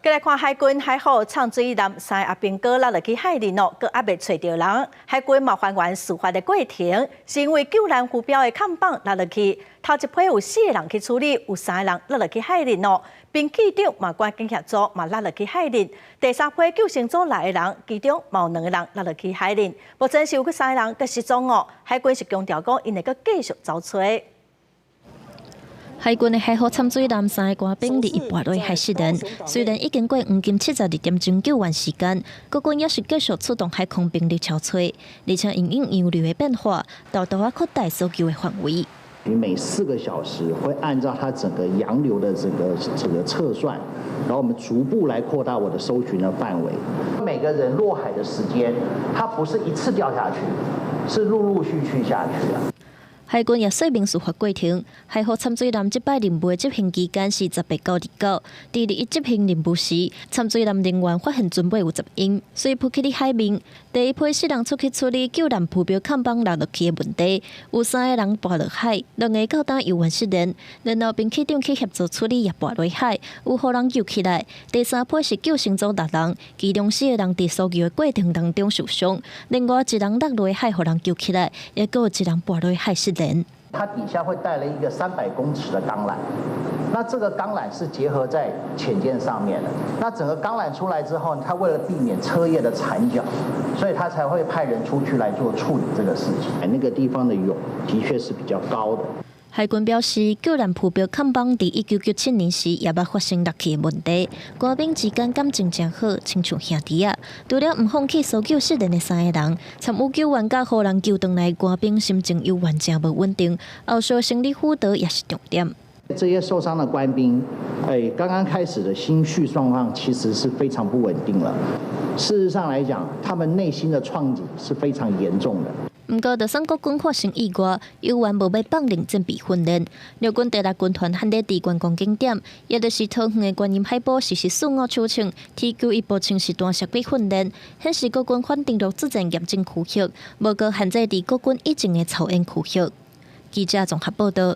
再来看海军海虎唱水男三阿兵哥落落去海里咯，阁还未找到人。海军嘛还原事发的过程，是因为救难浮标的看板落落去，头一批有4个人去处理，有3个人落落去海里咯。并机长嘛赶紧协助嘛落落去海里。第3批救生组来的人，其中嘛有2个人落落去海里。目前是有3个人阁失踪哦。海军是强调讲，因会阁继续找找。海军的海虎参水男3个官兵伫1半内海失联，虽然已经过黄金72点钟救援时间，国军也是继续出动海空兵力敲找，而且因应洋流的变化，大大扩大搜救的范围。你每4个小时会按照它整个洋流的整个测算，然后我们逐步来扩大我的搜寻的范围。每个人落海的时间，它不是一次掉下去，是陆续下去啊。海军也说明事发过程，海虎参水男这摆任务的执行期间是18到19。伫伊执行任务时，参水男人员发现船尾有杂音，所以浮起伫海面。第1批4人出去处理救难浮标看板落落去的问题，有3个人跋落海，2个到单游员失联，然后并起长去协助处理也跋落海，有互人救起来。第3批是救生组6人，其中4个人伫搜救的过程当中受伤，另外1人落落海互人救起来，也阁有1人跋落海失联。它底下会带了一个300公尺的钢缆，那这个钢缆是结合在潜舰上面的。那整个钢缆出来之后，它为了避免车叶的缠脚，所以它才会派人出去来做处理这个事情。那个地方的涌的确是比较高的。海军表示，救难浮标看板伫1997年时也捌发生落去的问题，官兵之间感情真好，亲像兄弟啊。除了唔放弃搜救失联的3个人，参与救援甲互人救回来的官兵心情犹原真无稳定，后续心理辅导也是重点。这些受伤的官兵，刚刚开始的心绪状况其实是非常不稳定了。事实上来讲，他们内心的创击是非常严重的。不过，就算国军发生意外，犹原无要放任战备训练。陆军第6军团汉在伫观光景点，也就是桃园的观音海堡实施4五出枪，提供一部枪实弹射击训练，显示国军反登陆作战严正区域，无过限制伫国军以前的操演区域。记者综合报道。